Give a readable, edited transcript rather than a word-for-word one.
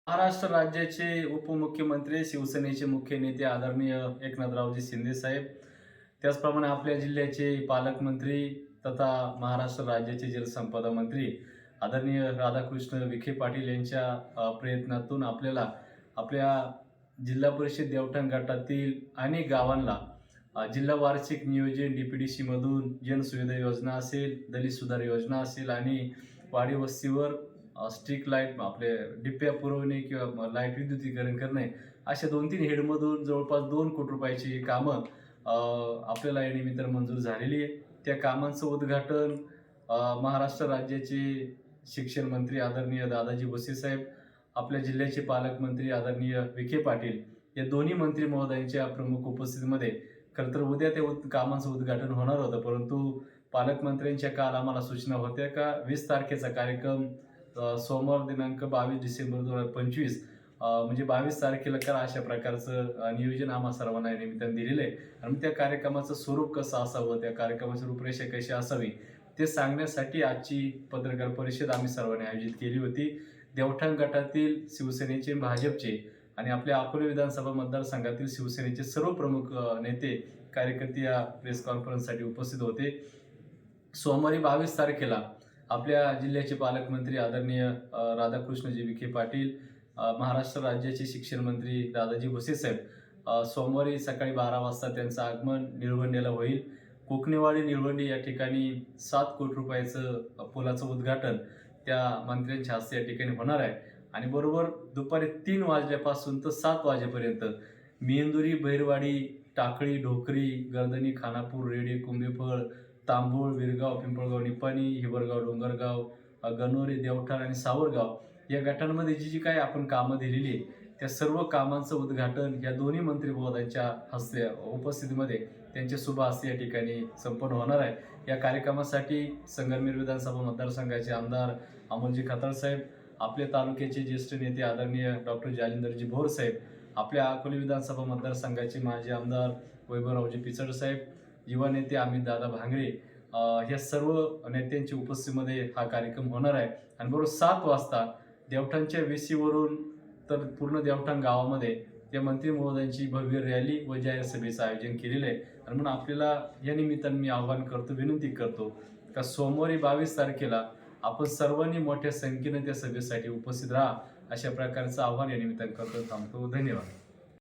महाराष्ट्र राज्याचे उपमुख्यमंत्री, शिवसेनेचे मुख्य नेते आदरणीय एकनाथरावजी शिंदे साहेब, त्याचप्रमाणे आपल्या जिल्ह्याचे पालकमंत्री तथा महाराष्ट्र राज्याचे जलसंपदा मंत्री आदरणीय राधाकृष्ण विखे पाटील यांच्या प्रयत्नातून आपल्या जिल्हा परिषद देवठण गटातील अनेक गावांना जिल्हा वार्षिक नियोजन DPDC मधून जनसुविधा योजना असेल, दलित सुधार योजना असेल आणि वाडी वस्तीवर स्ट्रीट लाईट आपले डिप्या पुरवणे किंवा लाईट विद्युतीकरण करणे अशा 2-3 हेडमधून जवळपास 2 कोटी रुपयाची कामं आपल्याला या निमित्तानं मंजूर झालेली आहे. त्या कामांचं उद्घाटन महाराष्ट्र राज्याचे शिक्षण मंत्री आदरणीय दादाजी भुसे साहेब, आपल्या जिल्ह्याचे पालकमंत्री आदरणीय विखे पाटील या दोन्ही मंत्री महोदयांच्या प्रमुख उपस्थितीमध्ये खरं तर उद्या त्या कामांचं उद्घाटन होणार होतं, परंतु पालकमंत्र्यांच्या काल आम्हाला सूचना होत्या का 20 तारखेचा कार्यक्रम सोमवार दिनांक 22 डिसेंबर 2025 म्हणजे 22 तारखेला करा अशा प्रकारचं नियोजन आम्हा सर्वांना या निमित्तानं दिलेलं आहे. आणि त्या कार्यक्रमाचं स्वरूप कसं असावं, त्या कार्यक्रमाची रूपरेषा कशी असावी ते सांगण्यासाठी आजची पत्रकार परिषद आम्ही सर्वांनी आयोजित केली होती. देवठण गटातील शिवसेनेचे, भाजपचे आणि आपल्या अकोले विधानसभा मतदारसंघातील शिवसेनेचे सर्व प्रमुख नेते कार्यकर्ते या प्रेस कॉन्फरन्ससाठी उपस्थित होते. सोमवारी 22 तारखेला आपल्या जिल्ह्याचे पालकमंत्री आदरणीय राधाकृष्णजी विखे पाटील, महाराष्ट्र राज्याचे शिक्षण मंत्री दादाजी भुसे साहेब सोमवारी सकाळी 12 वाजता त्यांचं आगमन निळवंडेला होईल. कोकणेवाडी निळवंडे या ठिकाणी 7 कोटी रुपयाचं पुलाचं उद्घाटन त्या मंत्र्यांच्या हस्ते या ठिकाणी होणार आहे. आणि बरोबर दुपारी 3 वाजल्यापासून तर 7 वाजेपर्यंत मेंदुरी, बैरवाडी, टाकळी, ढोकरी, गर्दनी, खानापूर, रेडी, कुंभेफळ, तांबूळ, विरगाव, पिंपळगाव, निपाणी, हिवरगाव, डोंगरगाव, गणोरी, देवठण आणि सावरगाव या गटांमध्ये जी काही आपण कामं दिलेली आहे त्या सर्व कामांचं उद्घाटन या दोन्ही मंत्री महोदयांच्या हस्ते उपस्थितीमध्ये त्यांच्या शुभ हस्ते या ठिकाणी संपन्न होणार आहे. या कार्यक्रमासाठी संगमनेर विधानसभा मतदारसंघाचे आमदार अमोलजी खताळ साहेब, आपल्या तालुक्याचे ज्येष्ठ नेते आदरणीय डॉक्टर जालिंदरजी भोर साहेब, आपल्या अकोले विधानसभा मतदारसंघाचे माजी आमदार वैभवरावजी पिचड साहेब, युवा नेते अमित दादा भांगरे ह्या सर्व नेत्यांच्या उपस्थितीमध्ये हा कार्यक्रम होणार आहे. आणि बरोबर 7 वाजता देवठणच्या वेशीवरून तर पूर्ण देवठण गावामध्ये या मंत्री महोदयांची भव्य रॅली व जाहीर सभेचं आयोजन केलेलं आहे. आणि म्हणून आपल्याला या निमित्तानं मी आवाहन करतो, विनंती करतो का सोमवारी 22 तारखेला आपण सर्वांनी मोठ्या संख्येने त्या सभेसाठी उपस्थित राहा अशा प्रकारचं आवाहन या निमित्तानं करतो. थांबतो. धन्यवाद.